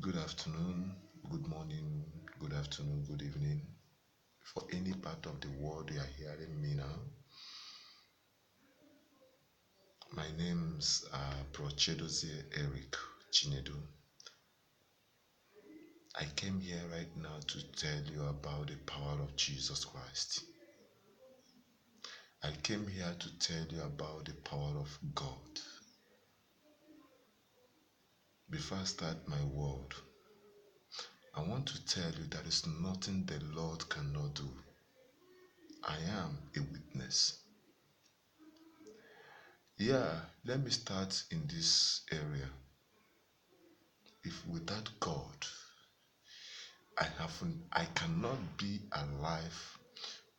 Good afternoon, good morning, good afternoon, good evening. For any part of the world you are hearing me now, my name's Prochedozie Eric Chinedu. I came here right now to tell you about the power of Jesus Christ. I came here to tell you about the power of God. Before I start my word, I want to tell you there is nothing the Lord cannot do. I am a witness. Let me start in this area. If without God, I cannot be alive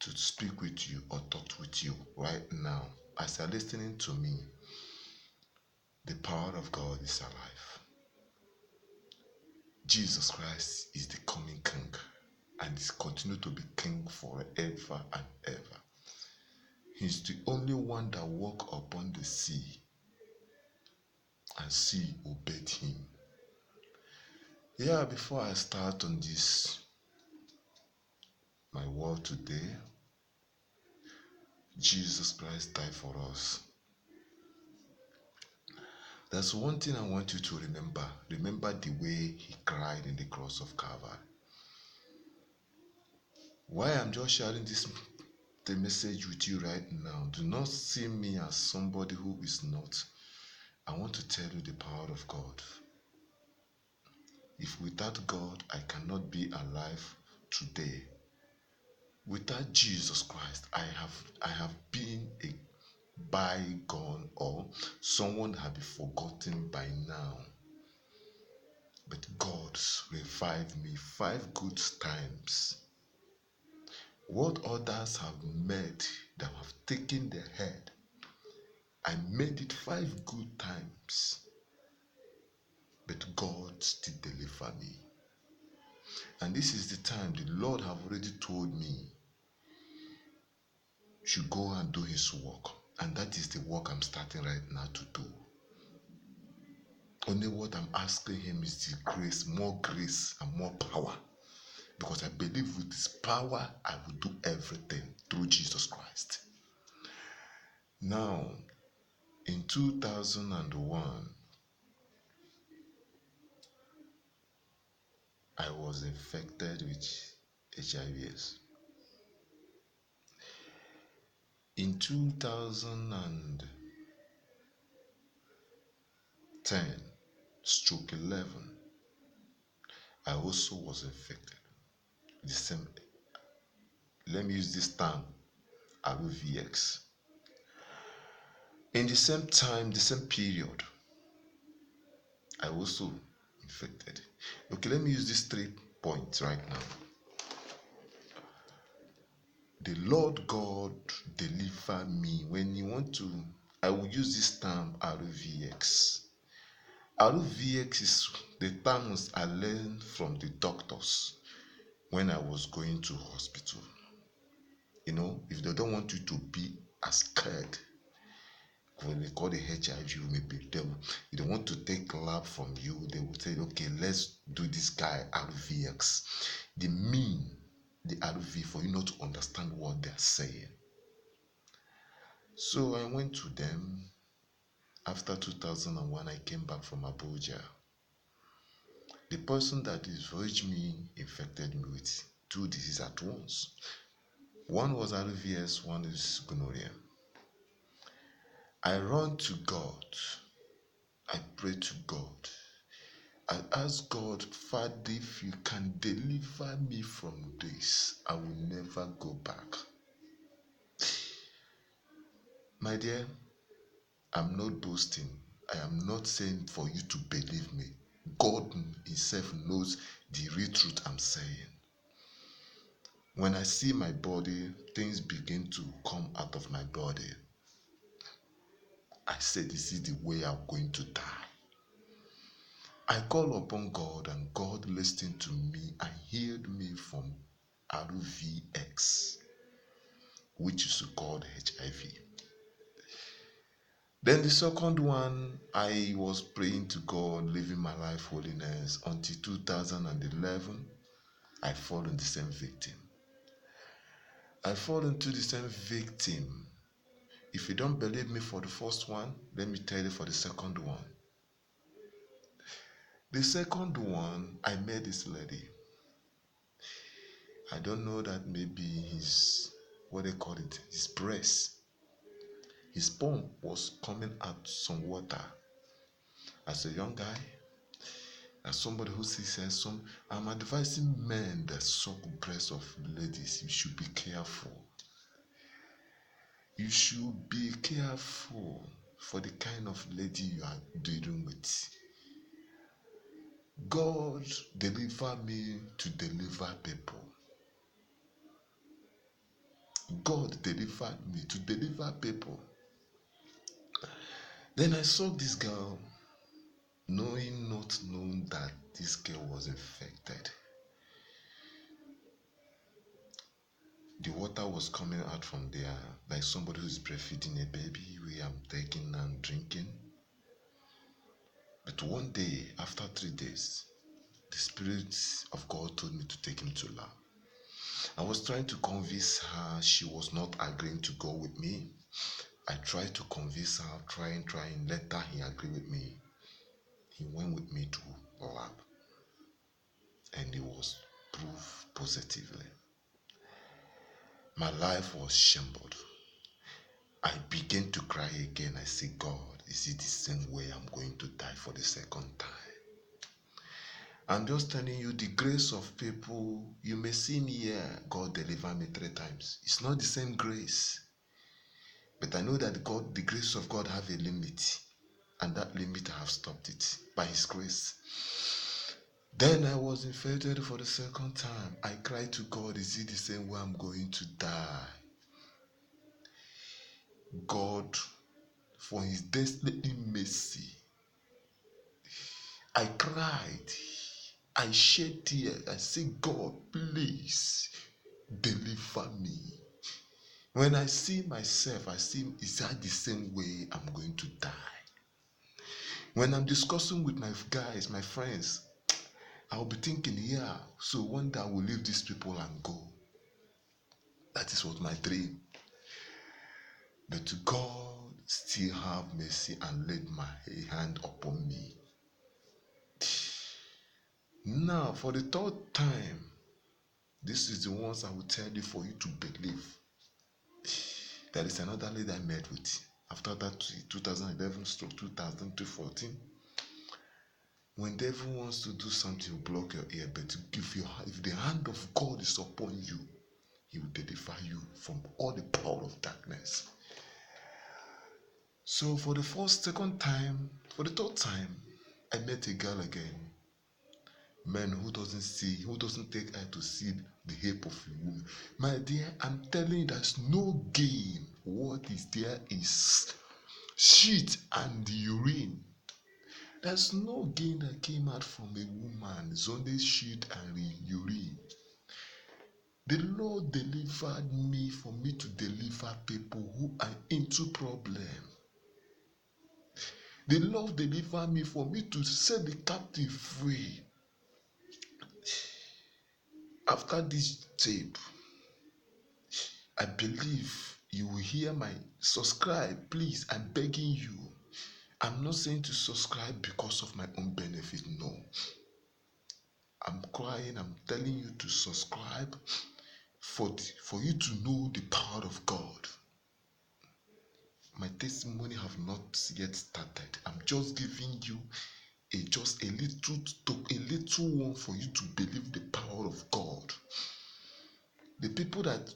to speak with you or talk with you right now. As you're listening to me, the power of God is alive. Jesus Christ is the coming King and is continue to be King forever and ever. He's the only one that walked upon the sea and sea obeyed him. Before I start on this, my word today, Jesus Christ died for us. There's one thing I want you to remember. Remember the way he cried in the cross of Calvary. Why I'm just sharing the message with you right now. Do not see me as somebody who is not. I want to tell you the power of God. If without God, I cannot be alive today. Without Jesus Christ, I have been a bygone or someone have been forgotten by now. But God revived me 5 good times. What others have made that have taken their head, I made it 5 good times. But God still deliver me. And this is the time the Lord have already told me should go and do his work. And that is the work I'm starting right now to do. Only what I'm asking him is the grace and more power. Because I believe with his power, I will do everything through Jesus Christ. Now, in 2001, I was infected with HIV/AIDS. In 2010 stroke 11, I also was infected. The same, let me use this term, ROVX. In the same time, the same period, I also infected. Okay, let me use these 3 points right now. The Lord God deliver me when you want to. I will use this term ROVX. ROVX is the terms I learned from the doctors when I was going to hospital. If they don't want you to be as scared, when they call the HIV, maybe they want to take lab from you, they will say, okay, let's do this guy RVX. They mean the RV for you not to understand what they're saying. So I went to them. After 2001, I came back from Abuja. The person that discouraged me infected me with 2 diseases at once. One was RVS, one is gonorrhea. I run to God. I pray to God. I ask God, Father, if you can deliver me from this, I will never go back. My dear, I'm not boasting. I am not saying for you to believe me. God himself knows the real truth I'm saying. When I see my body, things begin to come out of my body. I said, this is the way I'm going to die. I call upon God and God listened to me and healed me from RVX, which is called HIV. Then the second one, I was praying to God, living my life holiness until 2011. I fall into the same victim. I fall into the same victim. If you don't believe me for the first one, let me tell you for the second one. The second one, I met this lady. I don't know that maybe his, what they call it, his breast, his sperm was coming out some water. As a young guy, as somebody who says some, I'm advising men that suck breasts of ladies, you should be careful. You should be careful for the kind of lady you are dealing with. God deliver me to deliver people. God delivered me to deliver people. Then I saw this girl, knowing not knowing that this girl was infected. The water was coming out from there like somebody who's breastfeeding a baby, where I'm taking and drinking. But one day, after 3 days, the Spirit of God told me to take him to lab. I was trying to convince her. She was not agreeing to go with me. I tried to convince her, trying. Later, he agreed with me. He went with me to lab, and it was proved positively. My life was shambled. I began to cry again. I said, God, is it the same way I'm going to die for the second time? I'm just telling you the grace of people. You may see me here, God delivered me 3 times. It's not the same grace. But I know that God, the grace of God have a limit. And that limit I have stopped it by his grace. Then I was infected for the second time. I cried to God, is it the same way I'm going to die? God, for his desperate mercy, I cried. I shed tears. I said, God, please deliver me. When I see myself, I see, is that the same way I'm going to die? When I'm discussing with my guys, my friends, I'll be thinking, yeah, so one day I will leave these people and go. That is what my dream. But God still have mercy and laid my hand upon me. Now, for the third time, this is the ones I will tell you for you to believe. There is another lady I met with. After that, 2011 stroke 2014. When the devil wants to do something, you block your ear. But if the hand of God is upon you, he will deliver you from all the power of darkness. So for the second time, for the third time, I met a girl again. Man who doesn't take eye to see the hip of a woman. My dear, I'm telling you, there's no gain. What is there is shit and urine. There's no gain that came out from a woman. It's only shit and urine. The Lord delivered me for me to deliver people who are into problem. The Lord delivered me for me to set the captive free. After this tape, I believe you will hear my subscribe. Please, I'm begging you. I'm not saying to subscribe because of my own benefit. No. I'm crying. I'm telling you to subscribe for you to know the power of God. My testimony have not yet started. I'm just giving you just a little one for you to believe the power of God.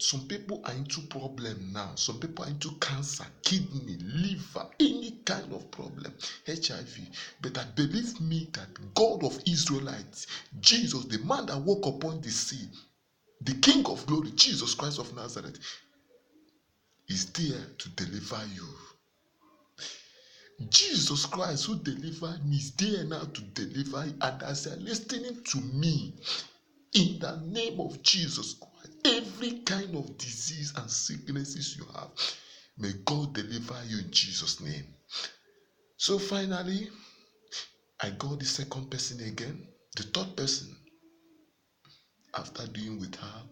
Some people are into problem now. Some people are into cancer, kidney, liver, any kind of problem, HIV. But I believe me that God of Israelites, Jesus, the man that walked upon the sea, the King of glory, Jesus Christ of Nazareth, is there to deliver you. Jesus Christ who delivered me is there now to deliver you. And as you're listening to me, in the name of Jesus Christ, every kind of disease and sicknesses you have, may God deliver you in Jesus' name. So finally, I got the second person again. The third person, after doing with her,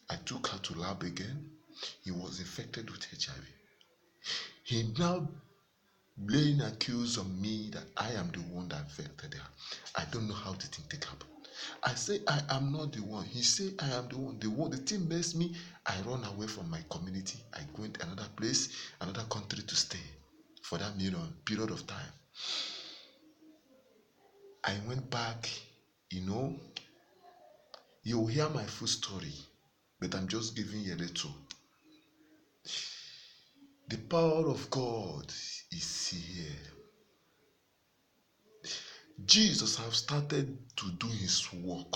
I took her to lab again. He was infected with HIV. He now laying accuse on me that I am the one that infected her. I don't know how the thing take happen. I say I am not the one. He say I am the one. The thing messed me. I run away from my community. I go into another place, another country to stay for that period of time. I went back, you will hear my full story, but I'm just giving you a little. The power of God is here. Jesus has started to do his work.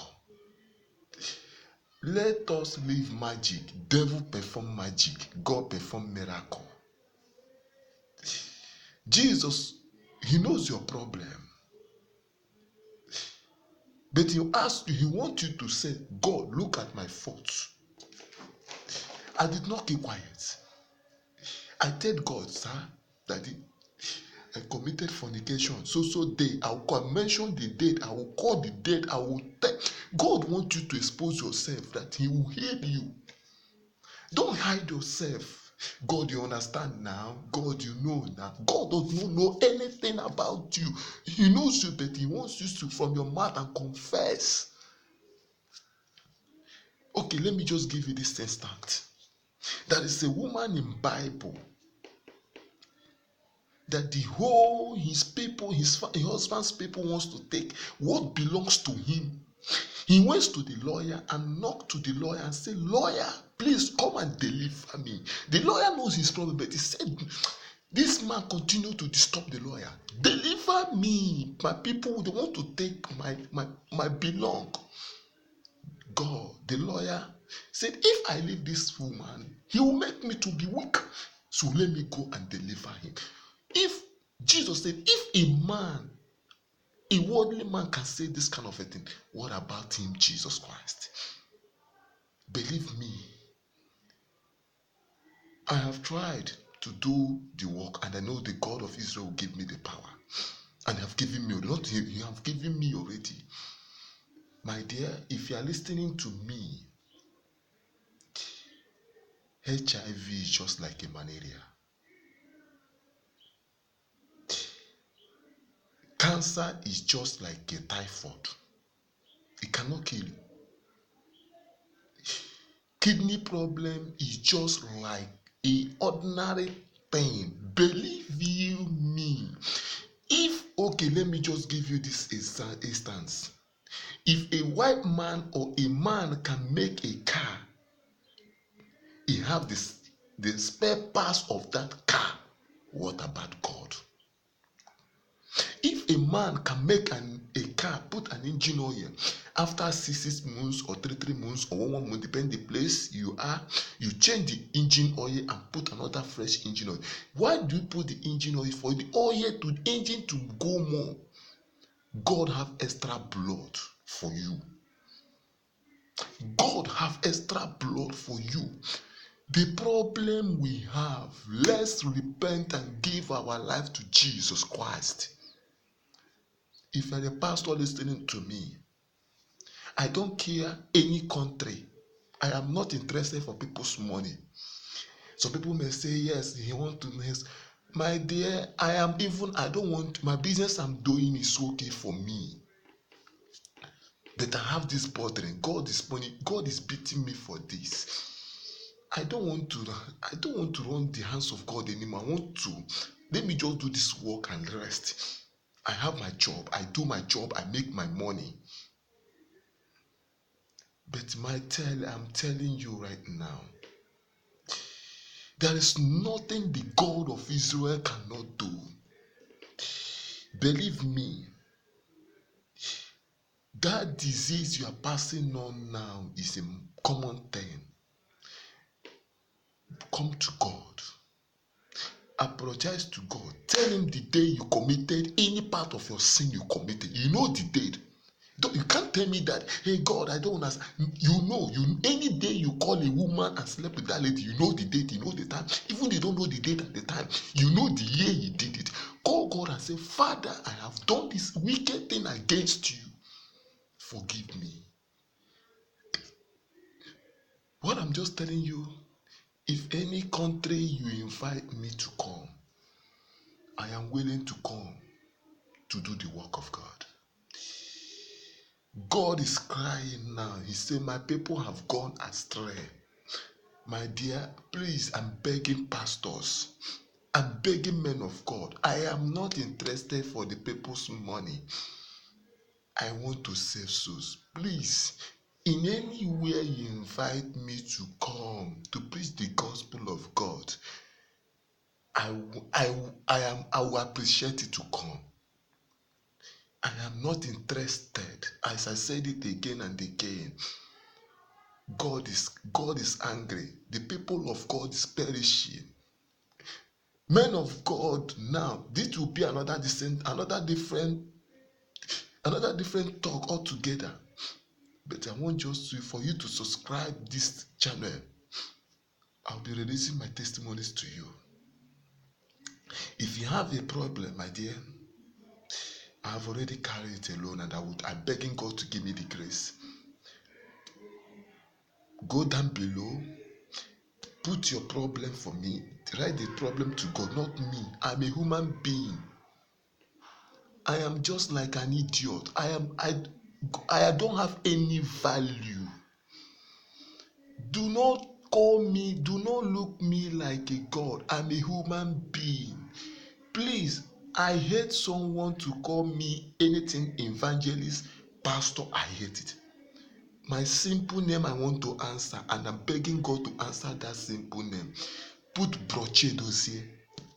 Let us leave magic. Devil perform magic. God perform miracle. Jesus, he knows your problem. But he wants you to say, God, look at my faults. I did not keep quiet. I told God, sir, Daddy, I committed fornication. So day, I will mention the date. I will call the date. I will tell. God wants you to expose yourself that he will heal you. Don't hide yourself. God, you understand now. God, you know now. God does not know anything about you. He knows you, but he wants you to from your mouth and confess. Okay, let me just give you this instant. There is a woman in Bible that his people, his husband's people wants to take what belongs to him. He went to the lawyer and knocked to the lawyer and said, lawyer, please come and deliver me. The lawyer knows his problem, but he said, this man continued to disturb the lawyer. Deliver me. My people, they want to take my belong. God, the lawyer said, if I leave this woman, he will make me to be weak. So let me go and deliver him. If Jesus said, if a worldly man can say this kind of a thing, what about him, Jesus Christ? Believe me, I have tried to do the work, and I know the God of Israel will give me the power. And have given me, not him, you have given me already. My dear, if you are listening to me, HIV is just like a malaria. Cancer is just like a typhoid. It cannot kill you. Kidney problem is just like an ordinary pain. Believe you me. Let me just give you this instance. If a white man or a man can make a car, he have the spare parts of that car. What about God? If a man can make a car, put an engine oil, after 6 months or 3 months or 1 month, depending the place you are, you change the engine oil and put another fresh engine oil. Why do you put the engine oil? For the oil to the engine to go more. God have extra blood for you. God have extra blood for you. The problem we have, let's repent and give our life to Jesus Christ. If you're a pastor listening to me, I don't care any country. I am not interested for people's money. Some people may say, yes, he want to. Yes. My dear, I don't want, my business I'm doing is okay for me. But I have this burden. God is beating me for this. I don't want to run the hands of God anymore. Let me just do this work and rest. I have my job. I do my job. I make my money. But I'm telling you right now, there is nothing the God of Israel cannot do. Believe me, that disease you are passing on now is a common thing. Come to God. Apologize to God. Tell him the day you committed any part of your sin you committed. You know the date. You can't tell me that, hey God, I don't understand. Any day you call a woman and slept with that lady, you know the date, you know the time. Even you don't know the date at the time, you know the year you did it. Call God and say, Father, I have done this wicked thing against you. Forgive me. What I'm just telling you, if any country you invite me to come, I am willing to come to do the work of God. God is crying now. He said, my people have gone astray. My dear, please, I'm begging pastors. I'm begging men of God. I am not interested for the people's money. I want to save souls. Please, in any way you invite me to come to preach the gospel of God, I will appreciate it to come. I am not interested. As I said it again and again, God is angry. The people of God is perishing. Men of God now, this will be another different talk altogether. But I want just for you to subscribe this channel. I'll be releasing my testimonies to you. If you have a problem, my dear, I have already carried it alone, and I'm begging God to give me the grace. Go down below, put your problem for me, write the problem to God, not me. I'm a human being. I am just like an idiot. I don't have any value. Do not call me, do not look me like a God. I'm a human being. Please, I hate someone to call me anything evangelist, pastor. I hate it. My simple name I want to answer, and I'm begging God to answer that simple name. Put Broche Dossier.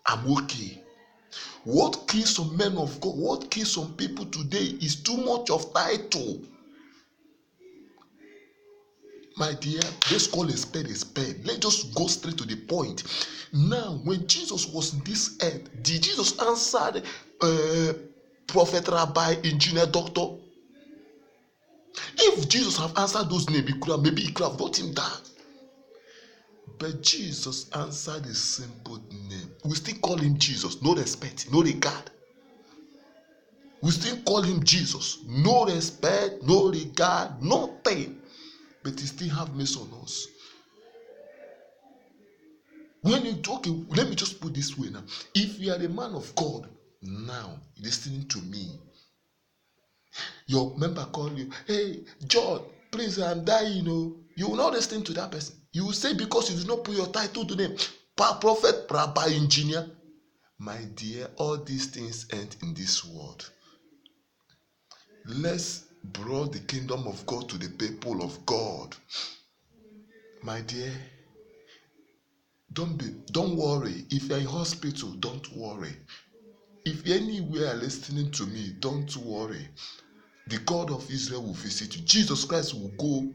I'm okay. What kills some men of God, what kills some people today is too much of title. My dear, let's call a spade a spade. Let's just go straight to the point. Now, when Jesus was in this earth, did Jesus answer prophet, rabbi, engineer, doctor? If Jesus have answered those names, maybe he could have got him down. But Jesus answered a simple name. We still call him Jesus. No respect, no regard. We still call him Jesus. No respect, no regard, nothing. But he still have mercy on us. When you talk, let me just put this way now. If you are a man of God now listening to me, your member call you, hey John, please, I'm dying. You will not listen to that person. You will say, because you do not put your title to them, prophet, rabbi, engineer. My dear, all these things end in this world. Let's bring the kingdom of God to the people of God. My dear, don't worry. If you're in hospital, don't worry. If anywhere listening to me, don't worry. The God of Israel will visit you. Jesus Christ will go.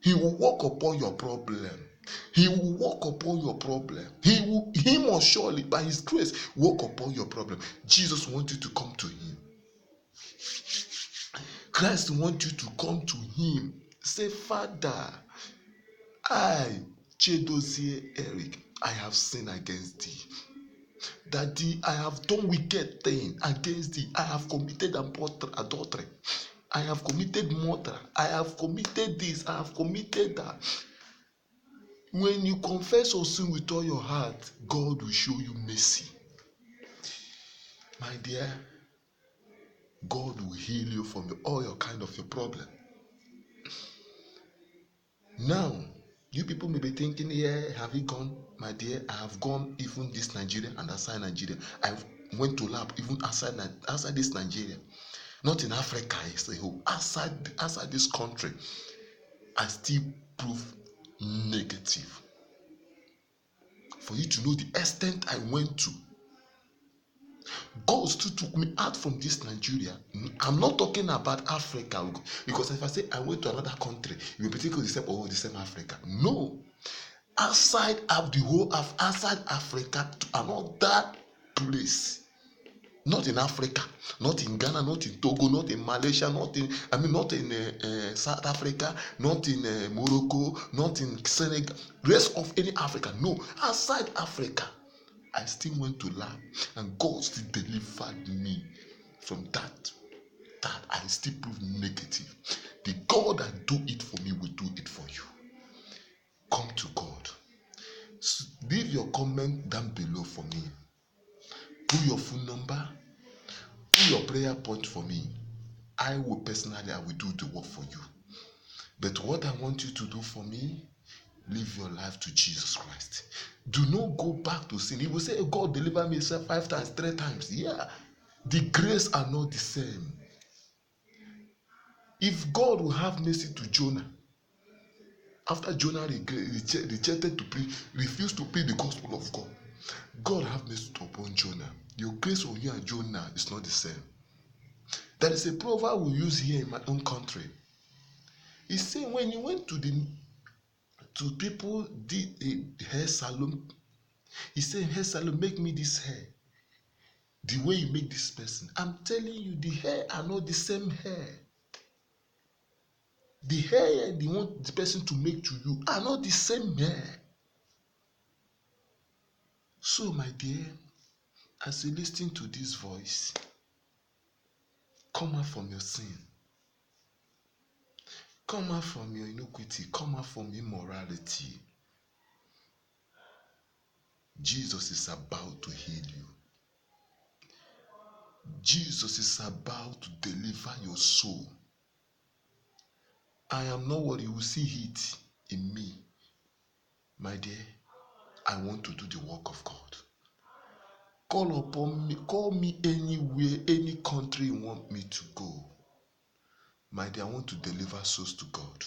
He will walk upon your problem. He will walk upon your problem. He must surely, by his grace, walk upon your problem. Jesus wants you to come to him. Christ wants you to come to him. Say, Father, I, Chedozie Eric, I have sinned against thee. Daddy, I have done wicked thing against thee. I have committed adultery. I have committed murder. I have committed this. I have committed that. When you confess your sin with all your heart, God will show you mercy. My dear, God will heal you from all your kind of your problem. Now, you people may be thinking, yeah, have you gone? My dear, I have gone even this Nigeria and outside Nigeria. I went to lab even outside this Nigeria. Not in Africa, I say, outside this country. I still prove negative. For you to know the extent I went to. God still took me out from this Nigeria. I'm not talking about Africa, because if I say I went to another country, you will be thinking the same Africa. No. Outside Africa to another place. Not in Africa, not in Ghana, not in Togo, not in Malaysia, not in South Africa, not in Morocco, not in Senegal, rest of any Africa. No, outside Africa, I still went to lab, and God still delivered me from that. That I still prove negative. The God that do it for me will do it for you. Come to God. Leave your comment down below for me. Put your phone number. Put your prayer point for me. I will do the work for you. But what I want you to do for me, live your life to Jesus Christ. Do not go back to sin. He will say, God deliver me 5 times, 3 times. Yeah. The grace are not the same. If God will have mercy to Jonah, after Jonah rejected to preach, refused to preach the gospel of God, God have mercy upon Jonah. Your grace on you and Jonah is not the same. There is a proverb we use here in my own country. He said when you went to people did a hair salon, he said, hair salon, make me this hair. The way you make this person. I'm telling you, the hair are not the same hair. The hair they want the person to make to you are not the same hair. So, my dear, as you listen to this voice, come out from your sin. Come out from your iniquity. Come out from immorality. Jesus is about to heal you. Jesus is about to deliver your soul. I am not what you will see it in me. My dear, I want to do the work of God. Call upon me, call me anywhere, any country you want me to go. My dear, I want to deliver souls to God.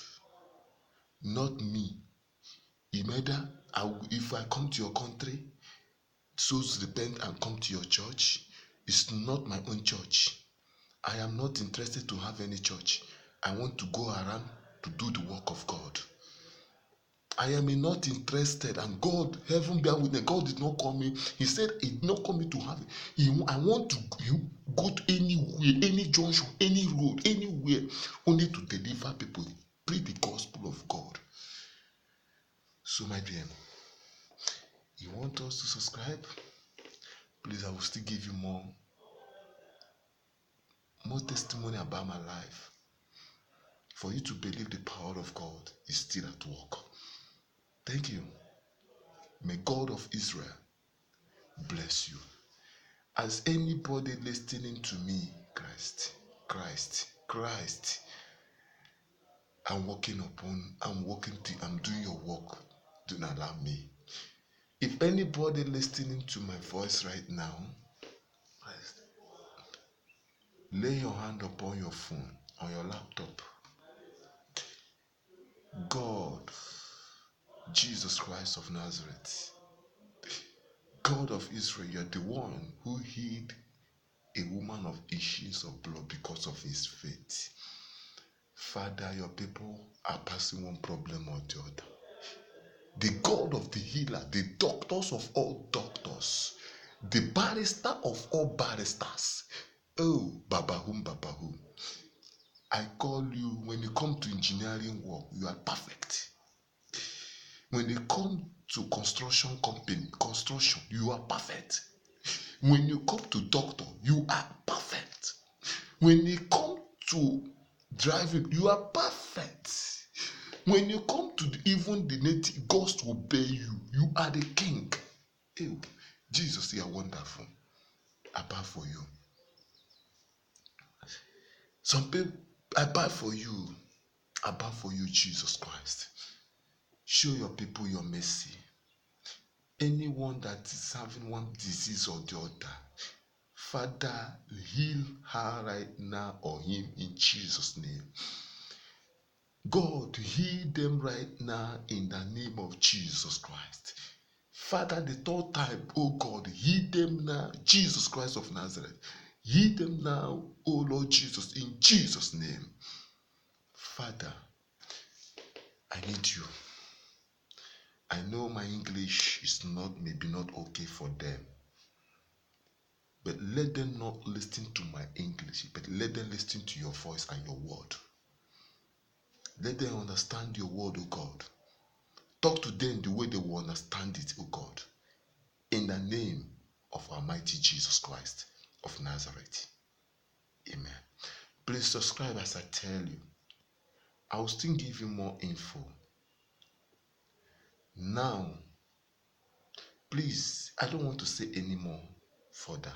Not me. Either if I come to your country, souls repent and come to your church. It's not my own church. I am not interested to have any church. I want to go around to do the work of God. I am not interested, and God, heaven bear witness, God did not call me. He said he did not call me to have it. I want to go to anywhere, any junction, any road, anywhere, only to deliver people, preach the gospel of God. So, my dear, you want us to subscribe? Please, I will still give you more testimony about my life. For you to believe the power of God is still at work. Thank you. May God of Israel bless you. As anybody listening to me, Christ, I'm doing your work. Do not allow me. If anybody listening to my voice right now, lay your hand upon your phone, on your laptop. God, Jesus Christ of Nazareth, God of Israel, you're the one who healed a woman of issues of blood because of his faith. Father, your people are passing one problem or the other. The God of the healer, the doctors of all doctors, the barrister of all barristers. Oh, Babahum. I call you, when you come to engineering work, you are perfect. When you come to construction, you are perfect. When you come to doctor, you are perfect. When you come to driving, you are perfect. When you come to even the native, God will obey you. You are the king. Ew. Jesus, you are wonderful. I bow for you. Some people, I bow for you. I bow for you, Jesus Christ. Show your people your mercy. Anyone that is having one disease or the other, Father, heal her right now or him in Jesus' name. God, heal them right now in the name of Jesus Christ. Father, the third time, oh God, heal them now, Jesus Christ of Nazareth. Heal them now, oh Lord Jesus, in Jesus' name. Father, I need you. I know my English is maybe not okay for them, But let them not listen to my English, but let them listen to your voice and your word. Let them understand your word, O God. Talk to them the way they will understand it, O God. In the name of our mighty Jesus Christ of Nazareth. Amen. Please subscribe as I tell you. I will still give you more info. Now, please, I don't want to say any more further.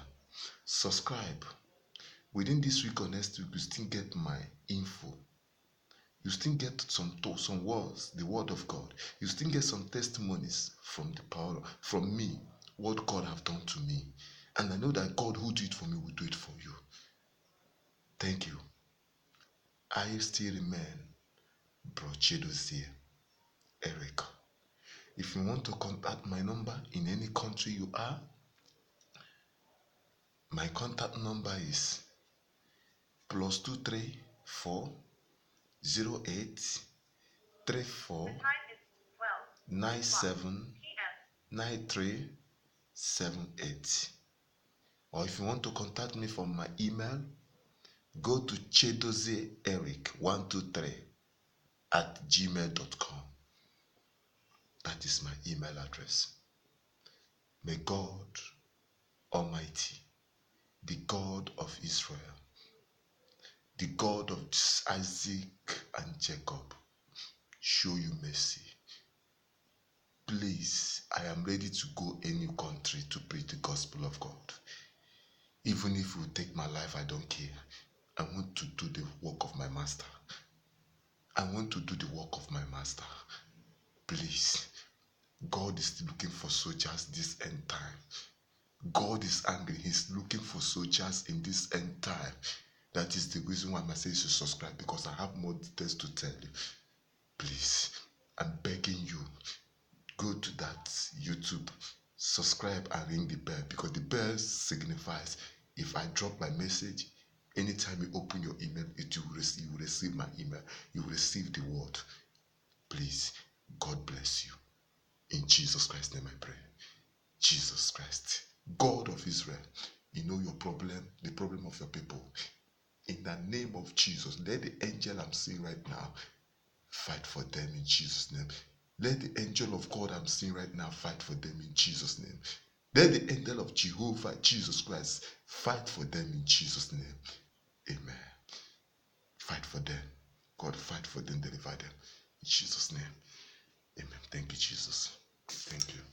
Subscribe. Within this week or next week, you still get my info. You still get some words, the word of God. You still get some testimonies from the power, from me, what God have done to me. And I know that God who do it for me will do it for you. Thank you. I still remain Bro Chidozie Eric. If you want to contact my number in any country you are, my contact number is +2340834979378. Or if you want to contact me from my email, go to chedozieeric123@gmail.com. That is my email address. May God Almighty, the God of Israel, the God of Isaac and Jacob, show you mercy. Please, I am ready to go any country to preach the gospel of God. Even if it will take my life, I don't care. I want to do the work of my master. I want to do the work of my master. Please, God is looking for soldiers this end time. God is angry. He's looking for soldiers in this end time. That is the reason why I say you should subscribe, because I have more details to tell you. Please, I'm begging you, go to that YouTube, subscribe and ring the bell, because the bell signifies if I drop my message, anytime you open your email, you will receive my email. You will receive the word. Please, God bless you. In Jesus Christ's name I pray. Jesus Christ, God of Israel, you know your problem, the problem of your people. In the name of Jesus, let the angel I'm seeing right now fight for them in Jesus' name. Let the angel of God I'm seeing right now fight for them in Jesus' name. Let the angel of Jehovah, Jesus Christ, fight for them in Jesus' name. Amen. Fight for them. God, fight for them, deliver them. In Jesus' name. Amen. Thank you, Jesus. Thank you.